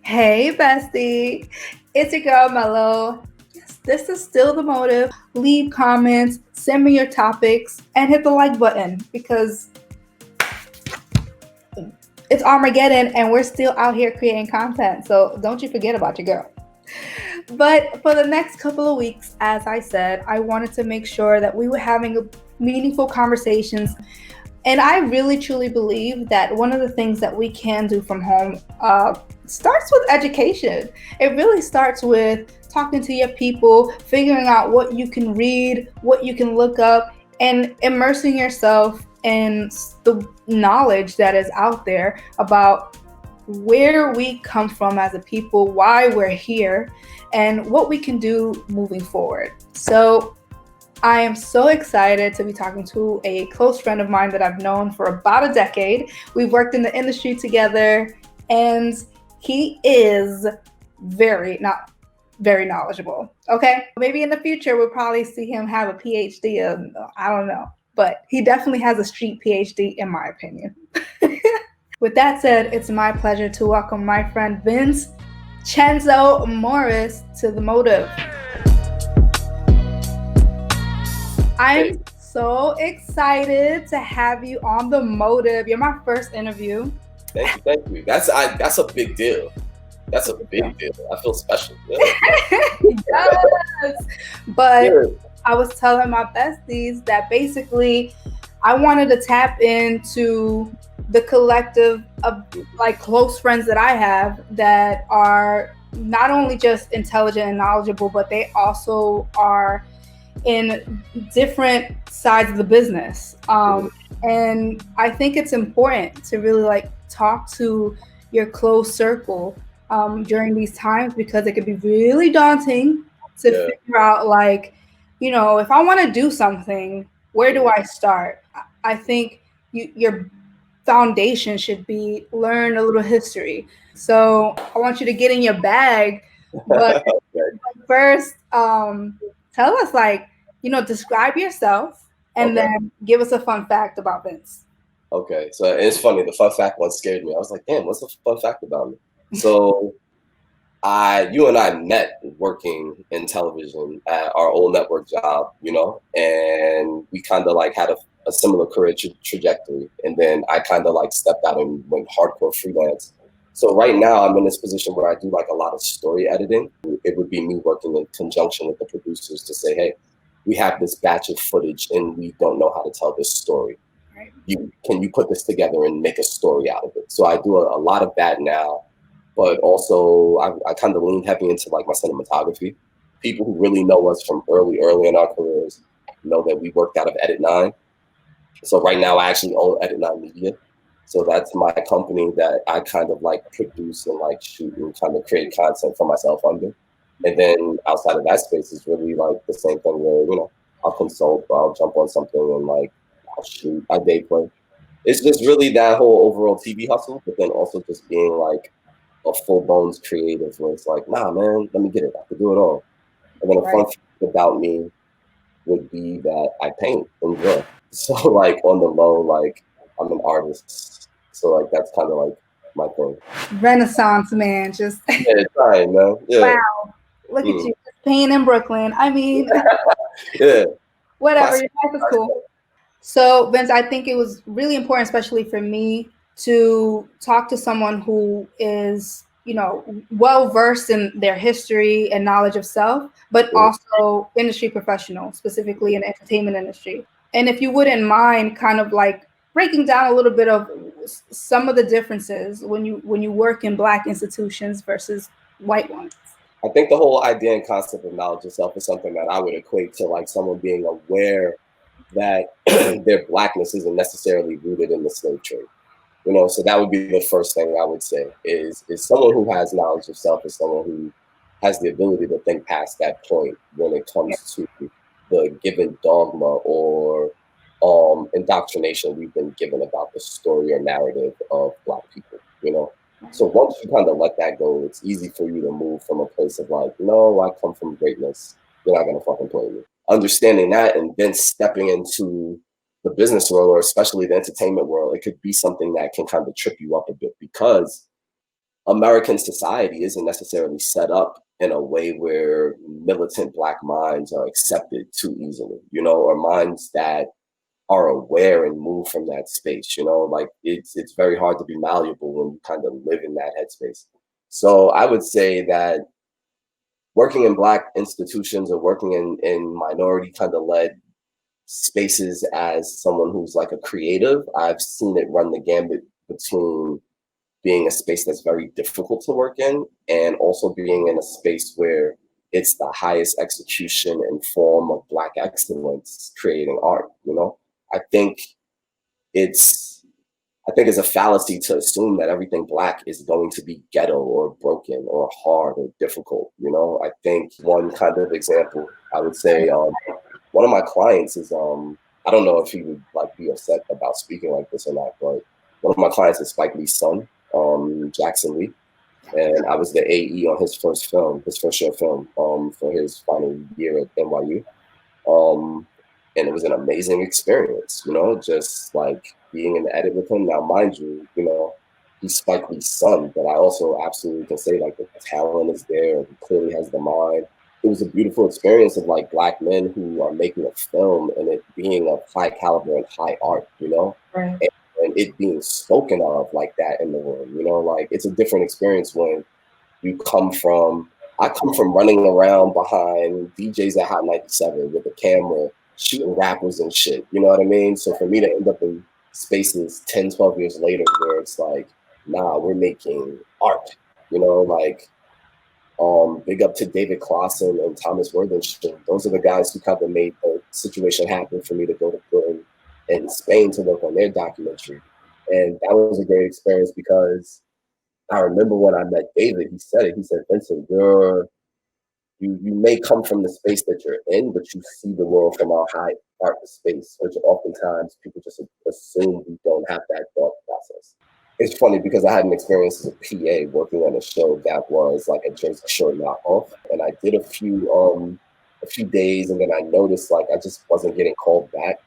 Hey, bestie. It's your girl, Melo. Yes, this is still the motive. Leave comments, send me your topics, and hit the like button because it's Armageddon and we're still out here creating content. So don't you forget about your girl. But for the next couple of weeks, as I said, I wanted to make sure that we were having meaningful conversations. And I really truly believe that one of the things that we can do from home starts with education. It really starts with talking to your people, figuring out what you can read, what you can look up, and immersing yourself in the knowledge that is out there about where we come from as a people, why we're here, and what we can do moving forward. So I am so excited to be talking to a close friend of mine that I've known for about a decade. We've worked in the industry together, and he is not very knowledgeable. Okay, maybe in the future we'll probably see him have a PhD. I don't know, but he definitely has a street PhD, in my opinion. With that said, it's my pleasure to welcome my friend Vincenco Morris to The Motive. I'm so excited to have you on The Motive. You're my first interview. Thank you. That's a big deal. That's a big deal. I feel special. Yeah. Yes. But I was telling my besties that basically I wanted to tap into the collective of like close friends that I have that are not only just intelligent and knowledgeable, but they also are in different sides of the business. And I think it's important to really like talk to your close circle during these times because it can be really daunting to figure out like, you know, if I want to do something, where do I start? I think your foundation should be learn a little history. So I want you to get in your bag, but first, tell us like, you know, describe yourself and then give us a fun fact about Vince. Okay, so it's funny. The fun fact one scared me. I was like, damn, what's the fun fact about me? So you and I met working in television at our old network job, you know, and we kind of like had a similar career trajectory. And then I kind of like stepped out and went hardcore freelance. So right now I'm in this position where I do like a lot of story editing. It would be me working in conjunction with the producers to say, hey, we have this batch of footage and we don't know how to tell this story. Can you put this together and make a story out of it? So I do a lot of that now. But also, I kind of lean heavy into like my cinematography. People who really know us from early in our careers know that we worked out of Edit 9. So right now, I actually own Edit 9 Media. So that's my company that I kind of like produce and like shoot and kind of create content for myself under. And then outside of that space is really like the same thing where, you know, I'll consult, I'll jump on something and like I'll shoot, I day play. It's just really that whole overall TV hustle, but then also just being like a full bones creative where it's like, nah, man, let me get it. I can do it all. And then a fun fact about me would be that I paint and draw. So like on the low, like I'm an artist. So like that's kind of like my thing. Renaissance man, just trying, man. Yeah. Wow. Look at you, just painting in Brooklyn. I mean, yeah. Whatever, your life is cool. So Vince, I think it was really important, especially for me, to talk to someone who is, you know, well versed in their history and knowledge of self, but also industry professional, specifically in the entertainment industry. And if you wouldn't mind kind of like breaking down a little bit of some of the differences when you work in Black institutions versus white ones. I think the whole idea and concept of knowledge of self is something that I would equate to like someone being aware that their Blackness isn't necessarily rooted in the slave trade. You know, so that would be the first thing I would say is someone who has knowledge of self is someone who has the ability to think past that point when it comes to the given dogma or indoctrination we've been given about the story or narrative of Black people, you know? So once you kind of let that go, it's easy for you to move from a place of like, no, I come from greatness. You're not going to fucking play me. Understanding that and then stepping into the business world, or especially the entertainment world, it could be something that can kind of trip you up a bit because American society isn't necessarily set up in a way where militant Black minds are accepted too easily, you know, or minds that are aware and move from that space, you know, like it's very hard to be malleable when you kind of live in that headspace. So I would say that working in Black institutions or working in minority kind of led spaces as someone who's like a creative, I've seen it run the gambit between being a space that's very difficult to work in and also being in a space where it's the highest execution and form of Black excellence creating art, you know? I think it's it's a fallacy to assume that everything Black is going to be ghetto or broken or hard or difficult, you know? I think one kind of example, I would say, one of my clients is, I don't know if he would like be upset about speaking like this or not, but one of my clients is Spike Lee's son, Jackson Lee. And I was the AE on his first short film, for his final year at NYU. And it was an amazing experience, you know, just like being in the edit with him. Now, mind you, you know, he's Spike Lee's son, but I also absolutely can say like the talent is there. He clearly has the mind. It was a beautiful experience of like Black men who are making a film and it being of high caliber and high art, you know, Right. and it being spoken of like that in the room, you know, like it's a different experience when I come from running around behind DJs at Hot 97 with a camera, shooting rappers and shit, you know what I mean? So for me to end up in spaces 10, 12 years later where it's like, nah, we're making art, you know, like, big up to David Clausen and Thomas Worthington. Those are the guys who kind of made the situation happen for me to go to Britain and Spain to work on their documentary. And that was a great experience because I remember when I met David, he said it. He said, Vincent, you may come from the space that you're in, but you see the world from a high art space, which oftentimes people just assume we don't have that thought process. It's funny because I had an experience as a PA working on a show that was like a Jersey Shore knockoff, and I did a few days, and then I noticed like I just wasn't getting called back,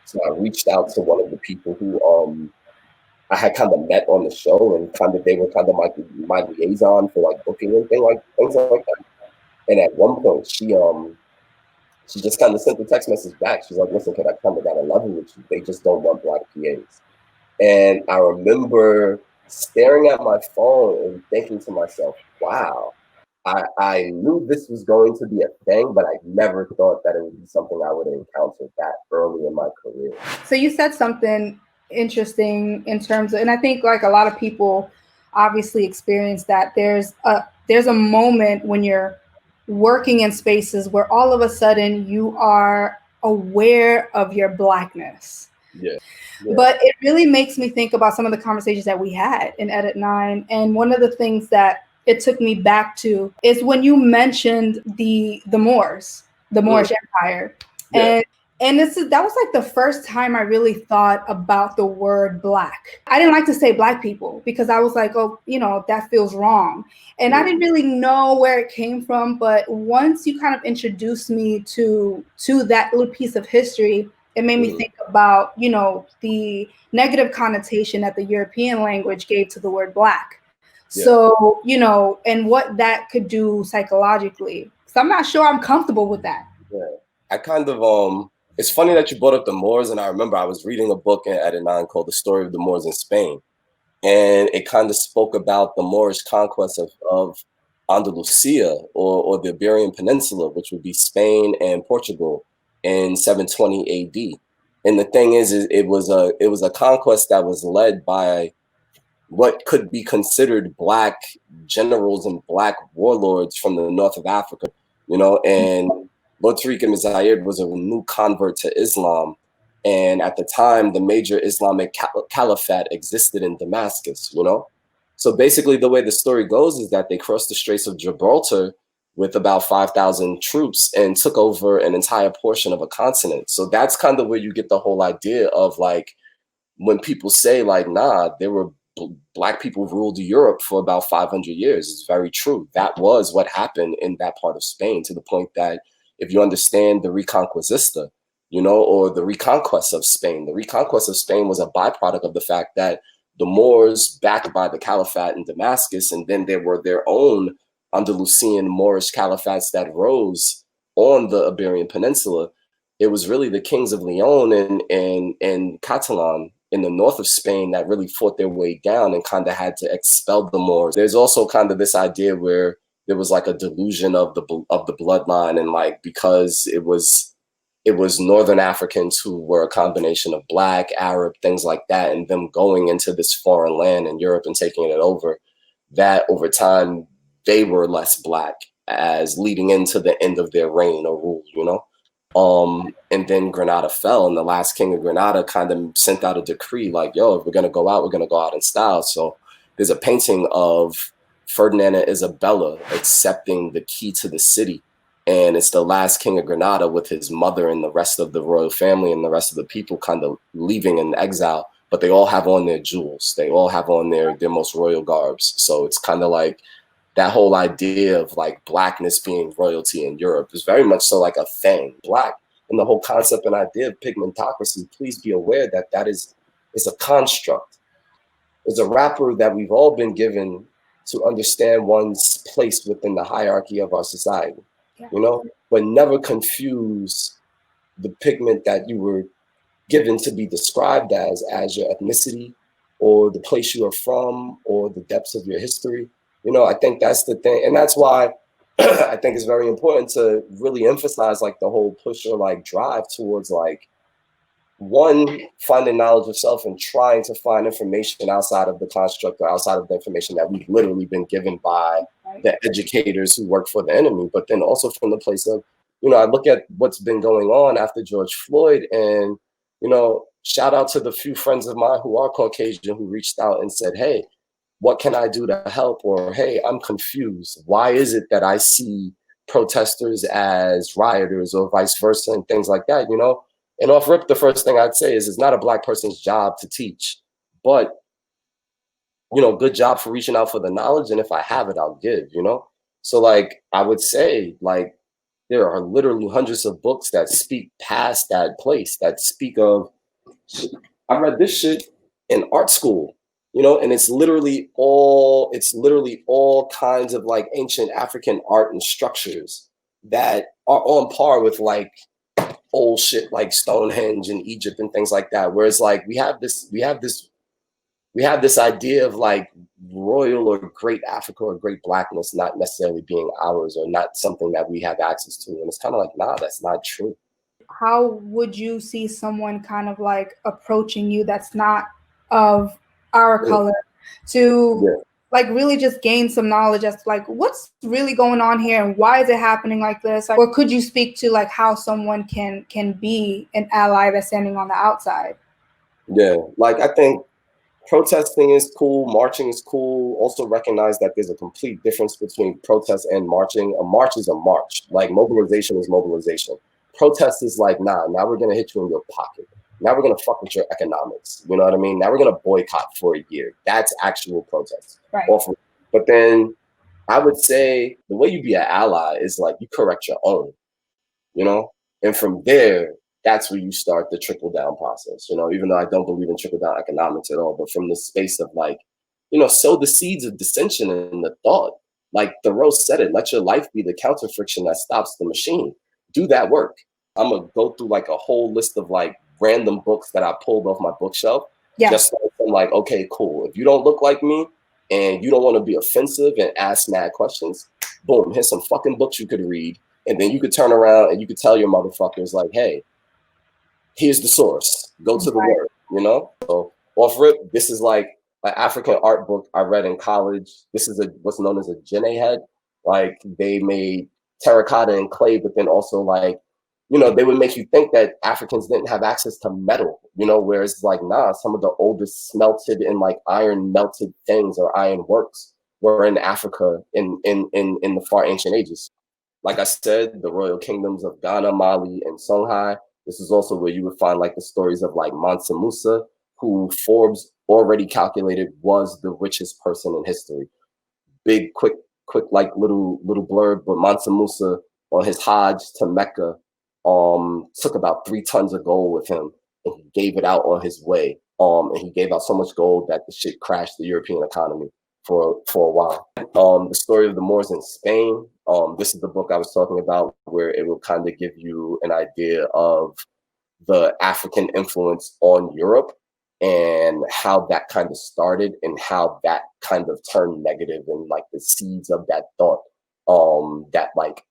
so I reached out to one of the people who I had kind of met on the show, and kind of they were kind of my liaison for like booking and things like that. And at one point, she just kind of sent the text message back. She's like, "Listen, can I come to that 11 with you? They just don't want Black PAs." And I remember staring at my phone and thinking to myself, "Wow, I knew this was going to be a thing, but I never thought that it would be something I would encounter that early in my career." So you said something interesting in terms of, and I think like a lot of people obviously experience that there's a moment when you're working in spaces where all of a sudden you are aware of your Blackness. Yeah. But it really makes me think about some of the conversations that we had in Edit 9. And one of the things that it took me back to is when you mentioned the Moors, the Moorish Empire. Yeah. And that was like the first time I really thought about the word Black. I didn't like to say Black people because I was like, oh, you know, that feels wrong. And I didn't really know where it came from. But once you kind of introduced me to that little piece of history, it made me think about, you know, the negative connotation that the European language gave to the word Black. Yeah. So, you know, and what that could do psychologically. So I'm not sure I'm comfortable with that. Yeah. I kind of, it's funny that you brought up the Moors, and I remember I was reading a book at Adenan called The Story of the Moors in Spain. And it kind of spoke about the Moorish conquest of Andalusia or the Iberian Peninsula, which would be Spain and Portugal in 720 AD. And the thing is it was a conquest that was led by what could be considered Black generals and Black warlords from the north of Africa, you know, and Lord Tariq ibn Zayed was a new convert to Islam. And at the time, the major Islamic caliphate existed in Damascus, you know? So basically the way the story goes is that they crossed the Straits of Gibraltar with about 5,000 troops and took over an entire portion of a continent. So that's kind of where you get the whole idea of like, when people say like, nah, there were Black people ruled Europe for about 500 years. It's very true. That was what happened in that part of Spain, to the point that if you understand the Reconquista, you know, or the reconquest of Spain. The reconquest of Spain was a byproduct of the fact that the Moors backed by the Caliphate in Damascus, and then there were their own Andalusian Moorish caliphates that rose on the Iberian Peninsula. It was really the kings of Leon and Catalan in the north of Spain that really fought their way down and kind of had to expel the Moors. There's also kind of this idea where there was like a delusion of the bloodline, and like because it was Northern Africans who were a combination of Black, Arab, things like that, and them going into this foreign land in Europe and taking it over, that over time they were less Black as leading into the end of their reign or rule, you know? And then Granada fell, and the last king of Granada kind of sent out a decree like, yo, if we're going to go out, we're going to go out in style. So there's a painting of Ferdinand and Isabella accepting the key to the city. And it's the last king of Granada with his mother and the rest of the royal family and the rest of the people kind of leaving in exile. But they all have on their jewels. They all have on their most royal garbs. So it's kind of like that whole idea of like Blackness being royalty in Europe is very much so like a thing. Black and the whole concept and idea of pigmentocracy, please be aware that it's a construct. It's a wrapper that we've all been given to understand one's place within the hierarchy of our society, you know, but never confuse the pigment that you were given to be described as your ethnicity or the place you are from or the depths of your history. You know, I think that's the thing. And that's why I think it's very important to really emphasize like the whole push or like drive towards like, one, finding knowledge of self and trying to find information outside of the construct or outside of the information that we've literally been given by the educators who work for the enemy, but then also from the place of, you know, I look at what's been going on after George Floyd, and, you know, shout out to the few friends of mine who are Caucasian who reached out and said, hey, what can I do to help? Or, hey, I'm confused. Why is it that I see protesters as rioters or vice versa and things like that, you know? And off rip, the first thing I'd say is it's not a Black person's job to teach, but, you know, good job for reaching out for the knowledge. And if I have it, I'll give, you know? So like, I would say like, there are literally hundreds of books that speak past that place, that speak of, I read this shit in art school, you know, and it's literally all kinds of like ancient African art and structures that are on par with like old shit like Stonehenge in Egypt and things like that. Whereas like we have this idea of like royal or great Africa or great Blackness not necessarily being ours or not something that we have access to. And it's kind of like, nah, that's not true. How would you see someone kind of like approaching you that's not of our color to like really just gain some knowledge as to like what's really going on here and why is it happening like this? Or could you speak to like how someone can be an ally that's standing on the outside? Yeah, like I think protesting is cool, marching is cool. Also recognize that there's a complete difference between protest and marching. A march is a march. Like mobilization is mobilization. Protest is like, nah, now we're gonna hit you in your pocket. Now we're gonna fuck with your economics. You know what I mean? Now we're gonna boycott for a year. That's actual protest. Right. But then I would say the way you be an ally is like you correct your own, you know? And from there, that's where you start the trickle down process, you know, even though I don't believe in trickle down economics at all, but from the space of like, you know, sow the seeds of dissension in the thought. Like Thoreau said it, let your life be the counter friction that stops the machine. Do that work. I'm gonna go through like a whole list of like random books that I pulled off my bookshelf. Yeah. Just so I'm like, okay, cool. If you don't look like me and you don't want to be offensive and ask mad questions, boom, here's some fucking books you could read. And then you could turn around and you could tell your motherfuckers like, hey, here's the source. Go to the word, you know? So off rip, this is like an African art book I read in college. This is what's known as a jene head. Like they made terracotta and clay, but then also like, you know, they would make you think that Africans didn't have access to metal, you know, whereas like, nah, some of the oldest smelted and like iron melted things or iron works were in Africa in the far ancient ages. Like I said, the royal kingdoms of Ghana, Mali, and Songhay. This is also where you would find like the stories of like Mansa Musa, who Forbes already calculated was the richest person in history. Big, quick, like little blurb, but Mansa Musa on his Hajj to Mecca took about 3 tons of gold with him and he gave it out on his way. And he gave out so much gold that the shit crashed the European economy for a while. The story of the Moors in Spain. This is the book I was talking about, where it will kind of give you an idea of the African influence on Europe and how that kind of started and how that kind of turned negative, and like the seeds of that thought that like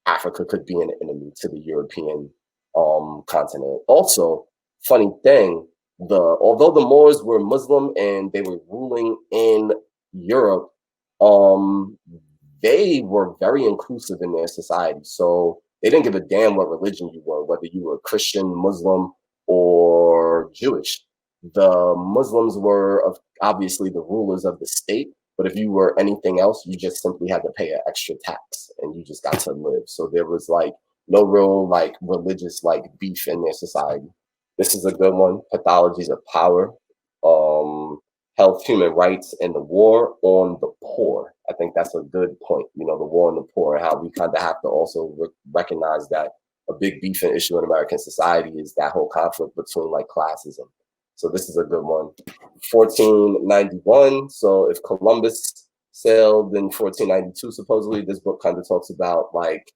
Africa could be an enemy to the European continent. Also, funny thing, although the Moors were Muslim and they were ruling in Europe, they were very inclusive in their society. So they didn't give a damn what religion you were, whether you were Christian, Muslim, or Jewish. The Muslims were obviously the rulers of the state, but if you were anything else, you just simply had to pay an extra tax and you just got to live. So there was like no real like religious like beef in their society. This is a good one. Pathologies of Power, Health, Human Rights, and the War on the Poor. I think that's a good point. You know, the war on the poor, and how we kind of have to also recognize that a big beef and issue in American society is that whole conflict between like classism. So this is a good one. 1491. So if Columbus sailed in 1492, supposedly, this book kind of talks about like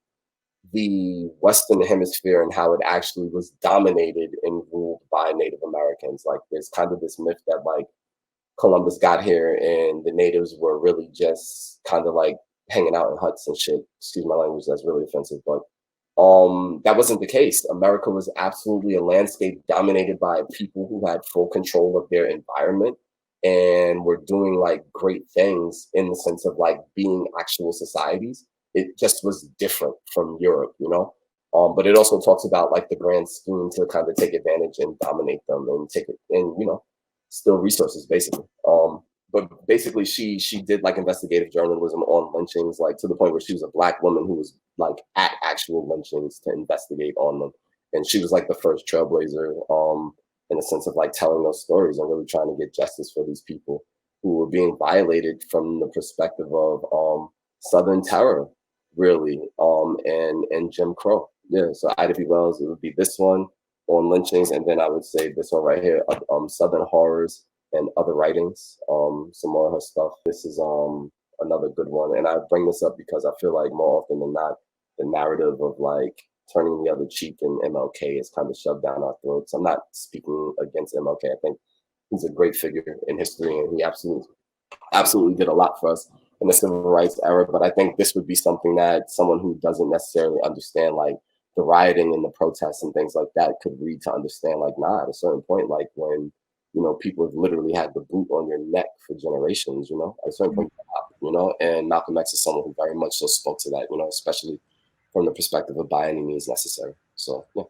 the Western Hemisphere and how it actually was dominated and ruled by Native Americans. Like there's kind of this myth that like Columbus got here and the natives were really just kind of like hanging out in huts and shit. Excuse my language, that's really offensive, but that wasn't the case. America was absolutely a landscape dominated by people who had full control of their environment and were doing like great things in the sense of like being actual societies. It just was different from Europe, you know? But it also talks about like the grand scheme to kind of take advantage and dominate them and take it and, you know, steal resources basically. But basically she did like investigative journalism on lynchings, like to the point where she was a Black woman who was like at actual lynchings to investigate on them. And she was like the first trailblazer in a sense of like telling those stories and really trying to get justice for these people who were being violated from the perspective of Southern terror, really, and Jim Crow. Yeah, so Ida B. Wells, it would be this one on lynchings, and then I would say this one right here, Southern Horrors and Other Writings, some more of her stuff. This is another good one, and I bring this up because I feel like more often than not, the narrative of like turning the other cheek and MLK is kind of shoved down our throats. I'm not speaking against MLK. I think he's a great figure in history, and he absolutely did a lot for us in the civil rights era. But I think this would be something that someone who doesn't necessarily understand like the rioting and the protests and things like that could read to understand like, nah, at a certain point, like when, you know, people have literally had the boot on your neck for generations, you know, at a certain point, you know, and Malcolm X is someone who very much so spoke to that, you know, especially from the perspective of by any means necessary. So yeah,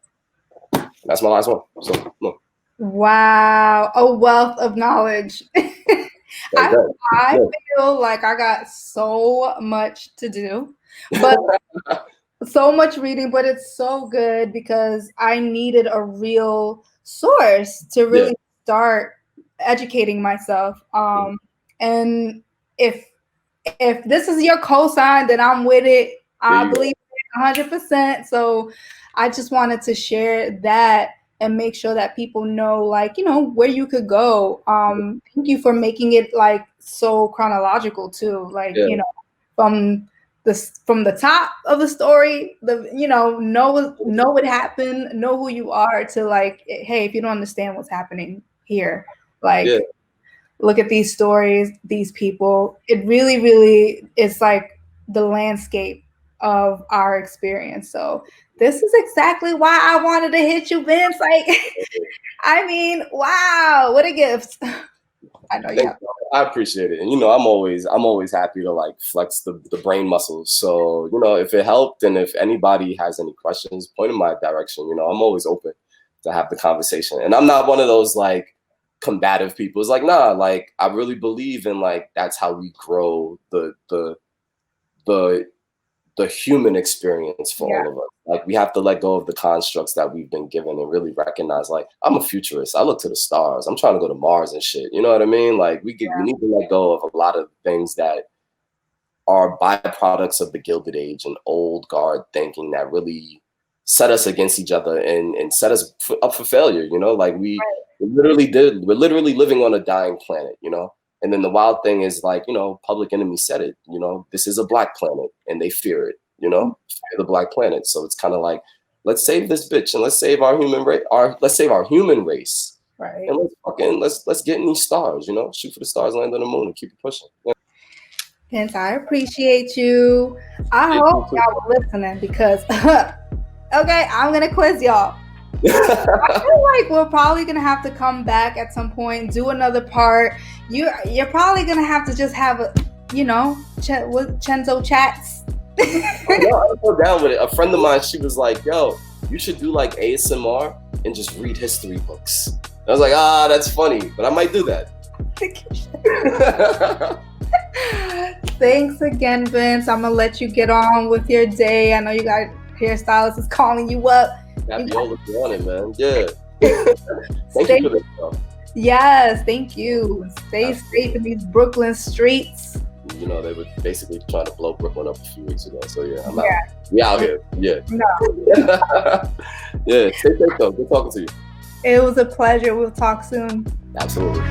that's my last one. So yeah. Wow, a wealth of knowledge. I feel like I got so much to do, but so much reading, but it's so good because I needed a real source to really start educating myself. And if this is your cosign, then I'm with it. I believe it 100%. So I just wanted to share that and make sure that people know, like, you know, where you could go. Thank you for making it like so chronological too. Like, you know, from the top of the story, know what happened, know who you are, to like, hey, if you don't understand what's happening here, like look at these stories, these people. It really, really is like the landscape of our experience. So this is exactly why I wanted to hit you, Vince. Like, I mean, wow, what a gift. I know you have. I appreciate it. And, you know, I'm always happy to like flex the brain muscles. So, you know, if it helped and if anybody has any questions, point in my direction. You know, I'm always open to have the conversation. And I'm not one of those like combative people. It's like, nah, like I really believe in like that's how we grow the human experience for all of us. Like we have to let go of the constructs that we've been given and really recognize, like, I'm a futurist. I look to the stars. I'm trying to go to Mars and shit. You know what I mean? Like we need to let go of a lot of things that are byproducts of the Gilded Age and old guard thinking that really set us against each other and set us up for failure. You know, like We're literally living on a dying planet, you know? And then the wild thing is, like, you know, Public Enemy said it, you know, this is a black planet and they fear it, you know, fear the black planet. So it's kind of like, let's save this bitch and let's save our human race, let's save our human race. Right. And let's get in these stars, you know, shoot for the stars, land on the moon and keep it pushing. Yeah. Vince, I appreciate you. I hope y'all were listening because, okay, I'm going to quiz y'all. I feel like we're probably gonna have to come back at some point, do another part. You're probably gonna have to just have a, you know, Chenzo chats. I'll go down with it. A friend of mine, she was like, "Yo, you should do like ASMR and just read history books." I was like, that's funny, but I might do that. Thanks again, Vince. I'm gonna let you get on with your day. I know you got hairstylist is calling you up. Happy all on it, man. Yeah. Thank you for this stuff. Yes, thank you. Stay safe in these Brooklyn streets. You know, they were basically trying to blow Brooklyn up a few weeks ago. So yeah, I'm out. We out here. Yeah. No. Yeah, stay safe though. Good talking to you. It was a pleasure. We'll talk soon. Absolutely.